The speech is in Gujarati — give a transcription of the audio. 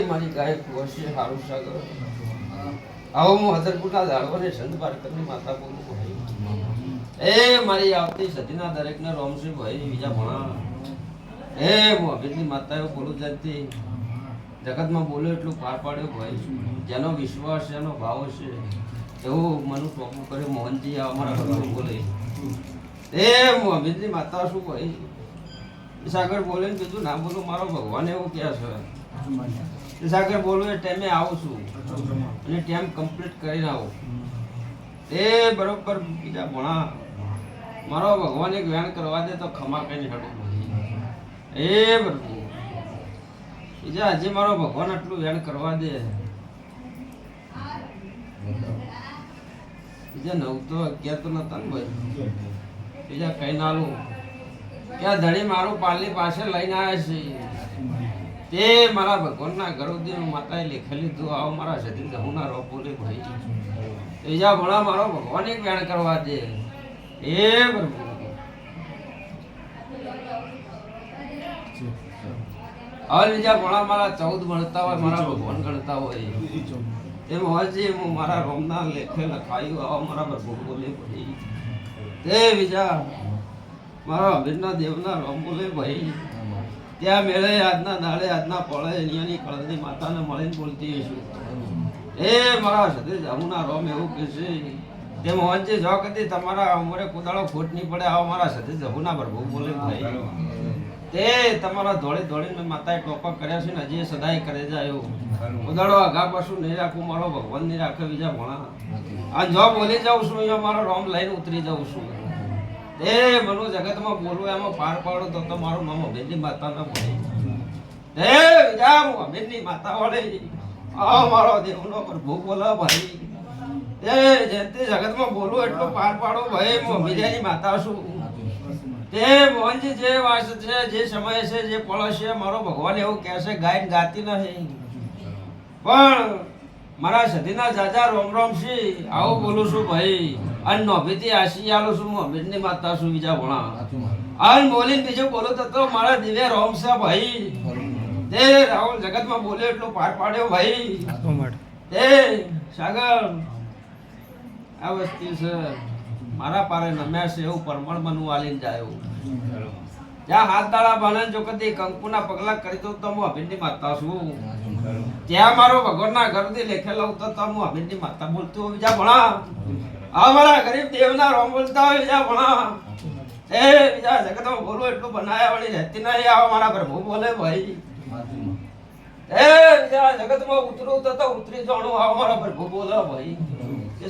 મારી ગાય વર્ષે હારું સાગર આવો હું હદરપુરના ઝાડવાને સંત પારકરની માતા બોલું ભાઈ મારી આવતી સતીના દરેકને રોમશ્રી ભાઈ બીજા ભણા હું અભિતની માતા એવું બોલું જતી જગતમાં બોલ્યો એટલું પાર પાડ્યો ભાઈ જેનો વિશ્વાસ છે એનો ભાવ છે એવું મનું ટોપું કર્યું મોહનજી અમારા ઘરમાં બોલે હું અભિતની માતા શું ભાઈ સાગર બોલે ને કીધું ના બોલું મારો ભગવાન એવું કહે છે સાગર બોલું એ ટાઈમે આવું છું અને ટાઈમ કમ્પ્લીટ કરીને આવું બરોબર બીજા ભણા મારો ભગવાન એક વેણ કરવા દે તો ખમા કઈ હડું બરોબર બીજા હજી મારો ભગવાન આટલું વેણ કરવા દે બીજા 9 તો 11 તો નતા ને ભાઈ બીજા કઈ નાલું ક્યાં ધણી મારું પાલની પાસે લઈને આવ્યા છે તે મારા ભગવાનના ગરુદી માતાએ લેખેલી લીધું આવો મારા સતી જમુના રોપોલે ભાઈ બીજા ભણા મારો ભગવાન એક વેણ કરવા દે બરોબર હવે બીજા ભણા મારા 14 ભણતા હોય મારા ભગવાન ગણતા હોય એમ હોય હું મારા રોમના લેખે લખાયું આવો મારા ભગવાન બોલે ભાઈ તે બીજા મારા અમીરના દેવના રોમ બોલે ભાઈ ત્યાં મેળે આજના દાડે આજના પળે અહીંયાની કળદની માતાને મળીને બોલતી હશું મારા સતી જમુના રોમ એવું કહેશે તે મોહનજી જો કદી તમારા ઉંમરે કુદાળો ખોટ નહીં પડે આવો મારા સતી જમુના પ્રભુ બોલે ભાઈ તે તમારા દોડી દોડીને માતાએ ટોપા કર્યા છે ને હજી સદાય કરે જાય એવું કુદાળો આગા પાછું નહીં રાખું મારો ભગવાન નહીં રાખે બીજા ભણા આ જો બોલી જાઉં છું અહીંયા મારો રોમ લઈને ઉતરી જાઉં છું મનુ જગતમાં બોલવું એમાં પાર પાડો તો મારું નામ અભિનની માતા ના બોલે અભિનની માતા વળે મારો દેવનો પ્રભુ બોલો ભાઈ જેથી જગતમાં બોલવું એટલો પાર પાડો ભાઈ હું અભિનયની માતા છું તે મોહનજી જે વાસ છે જે સમય છે જે પળ છે મારો ભગવાન એવું કહે છે ગાય ગાતી નહીં પણ મારા સતીના જાજા રોમ રોમ છે આવું બોલું છું ભાઈ અને નોભીથી આશી આલું છું હું અમીરની માતા છું બીજા ભણા અને બોલીને બીજું બોલું તો મારા દિવ્ય રોમ છે ભાઈ તે રાહુલ જગતમાં બોલ્યો એટલો પાર પાડ્યો ભાઈ તે સાગર આ વસ્તુ છે મારા પારે નમ્યા છે એવું પરમણ બનવું આલીને જાય જ્યાં હાથ દાડા બાંધે જો કદી કંકુના પગલા કરી દઉં તો હું અભિનની માતા છું ત્યાં મારો ભગવાનના ઘરથી લેખેલો તો હું અભિનની માતા બોલતું બીજા ભણા અમારા ગરીબ દેવના રોમ બોલતા હોય બીજા ભણા બીજા જગતમાં બોલવું એટલું બનાયા વાળી રહેતી નહીં આવો મારા પ્રભુ બોલે ભાઈ બીજા જગતમાં ઉતરું તો ઉતરી જાણું આવો મારા પ્રભુ બોલે ભાઈ